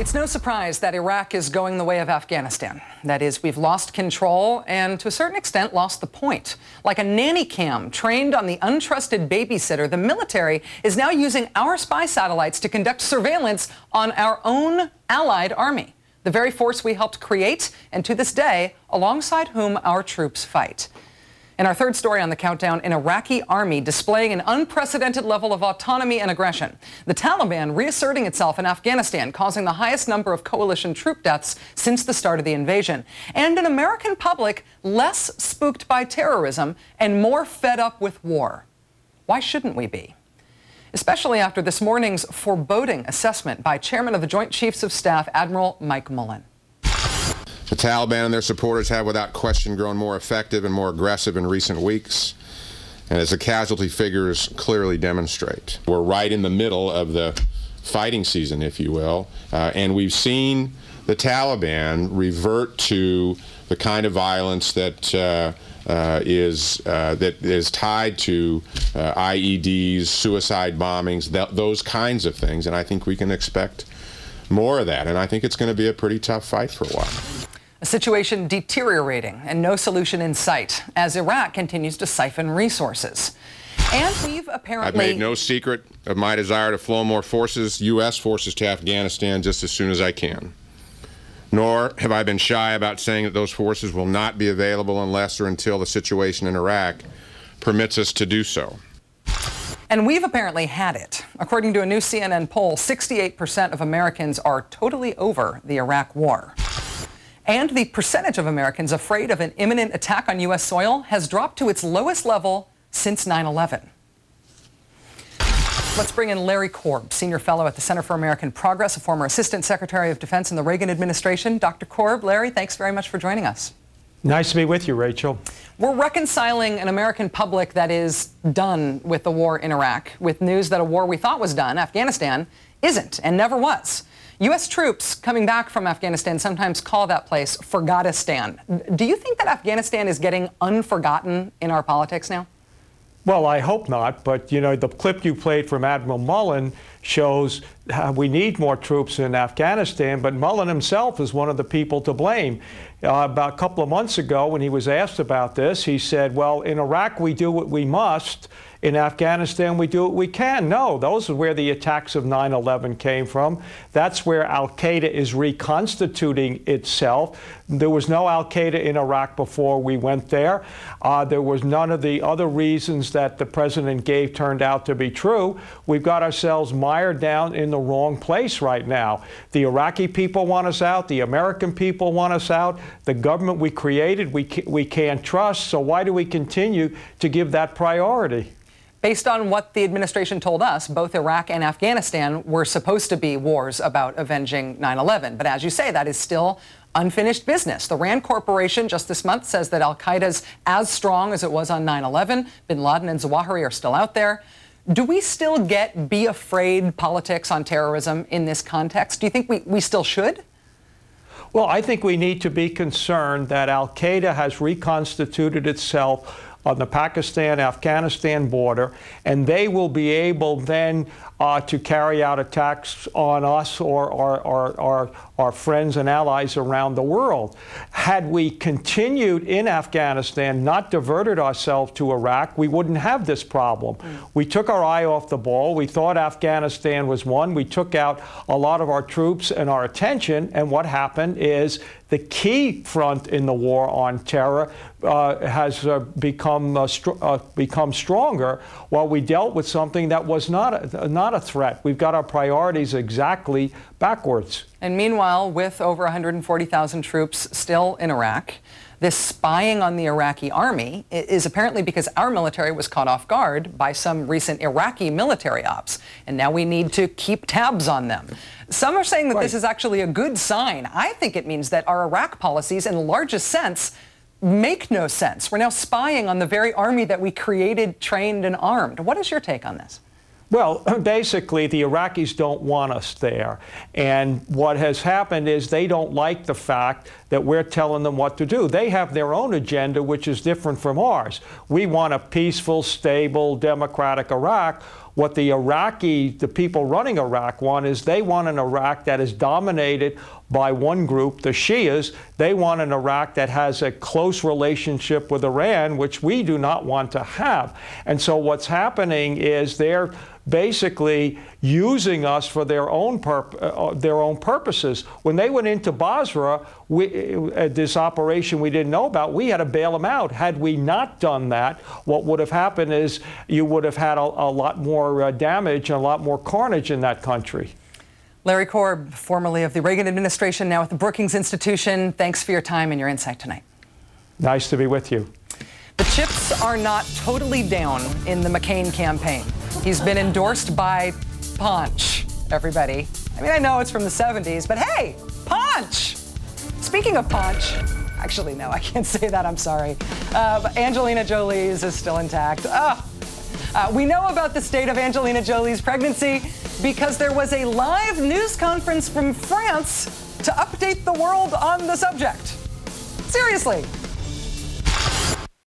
It's no surprise that Iraq is going the way of Afghanistan. That is, we've lost control and, to a certain extent, lost the point. Like a nanny cam trained on the untrusted babysitter, the military is now using our spy satellites to conduct surveillance on our own allied army, the very force we helped create and, to this day, alongside whom our troops fight. In our third story on the countdown, an Iraqi army displaying an unprecedented level of autonomy and aggression. The Taliban reasserting itself in Afghanistan, causing the highest number of coalition troop deaths since the start of the invasion. And an American public less spooked by terrorism and more fed up with war. Why shouldn't we be? Especially after this morning's foreboding assessment by Chairman of the Joint Chiefs of Staff, Admiral Mike Mullen. The Taliban and their supporters have without question grown more effective and more aggressive in recent weeks, and as the casualty figures clearly demonstrate. We're right in the middle of the fighting season, if you will, and we've seen the Taliban revert to the kind of violence that is tied to IEDs, suicide bombings, those kinds of things, and I think we can expect more of that, and I think it's going to be a pretty tough fight for a while. A situation deteriorating and no solution in sight as Iraq continues to siphon resources. And we've apparently... I've made no secret of my desire to flow more forces, U.S. forces, to Afghanistan just as soon as I can. Nor have I been shy about saying that those forces will not be available unless or until the situation in Iraq permits us to do so. And we've apparently had it. According to a new CNN poll, 68% of Americans are totally over the Iraq war. And the percentage of Americans afraid of an imminent attack on U.S. soil has dropped to its lowest level since 9/11. Let's bring in Larry Korb, Senior Fellow at the Center for American Progress, a former Assistant Secretary of Defense in the Reagan administration. Dr. Korb, Larry, thanks very much for joining us. Nice to be with you, Rachel. We're reconciling an American public that is done with the war in Iraq with news that a war we thought was done, Afghanistan, isn't and never was. U.S. troops coming back from Afghanistan sometimes call that place Forgotistan. Do you think that Afghanistan is getting unforgotten in our politics now? Well, I hope not, but you know, the clip you played from Admiral Mullen shows how we need more troops in Afghanistan, but Mullen himself is one of the people to blame. About a couple of months ago, when he was asked about this, he said, well, in Iraq we do what we must, in Afghanistan we do what we can. No, those are where the attacks of 9/11 came from. That's where al-Qaeda is reconstituting itself. There was no al-Qaeda in Iraq before we went there. There was none of the other reasons that the president gave turned out to be true. We've got ourselves mired down in the wrong place right now. The Iraqi people want us out. The American people want us out. The government we created, we can't trust. So why do we continue to give that priority? Based on what the administration told us, both Iraq and Afghanistan were supposed to be wars about avenging 9/11. But as you say, that is still unfinished business. The RAND Corporation just this month says that al-Qaeda's as strong as it was on 9/11. Bin Laden and Zawahiri are still out there. Do we still get be afraid politics on terrorism in this context? Do you think we still should? Well, I think we need to be concerned that al-Qaeda has reconstituted itself on the Pakistan-Afghanistan border, and they will be able then to carry out attacks on us or our friends and allies around the world. Had we continued in Afghanistan, not diverted ourselves to Iraq, we wouldn't have this problem. We took our eye off the ball. We thought Afghanistan was won. We took out a lot of our troops and our attention, and what happened is the key front in the war on terror has become stronger while we dealt with something that was not a threat. We've got our priorities exactly backwards. And meanwhile, with over 140,000 troops still in Iraq, this spying on the Iraqi army is apparently because our military was caught off guard by some recent Iraqi military ops, and now we need to keep tabs on them. Some are saying that this is actually a good sign. I think it means that our Iraq policies, in the largest sense, make no sense. We're now spying on the very army that we created, trained, and armed. What is your take on this? Well, basically, the Iraqis don't want us there. And what has happened is they don't like the fact that we're telling them what to do. They have their own agenda, which is different from ours. We want a peaceful, stable, democratic Iraq. what the people running Iraq want is they want an Iraq that is dominated by one group, the Shias. They want an Iraq that has a close relationship with Iran, which we do not want to have. And so what's happening is they're basically using us for their own purposes. When they went into Basra, this operation we didn't know about, we had to bail them out. Had we not done that, what would have happened is you would have had a lot more damage and a lot more carnage in that country. Larry Korb, formerly of the Reagan administration, now at the Brookings Institution, thanks for your time and your insight tonight. Nice to be with you. The chips are not totally down in the McCain campaign. He's been endorsed by Punch, everybody. I mean, I know it's from the 70s, but hey, Punch! Speaking of Punch, actually, no, I can't say that, I'm sorry. But Angelina Jolie's is still intact. We know about the state of Angelina Jolie's pregnancy because there was a live news conference from France to update the world on the subject. Seriously.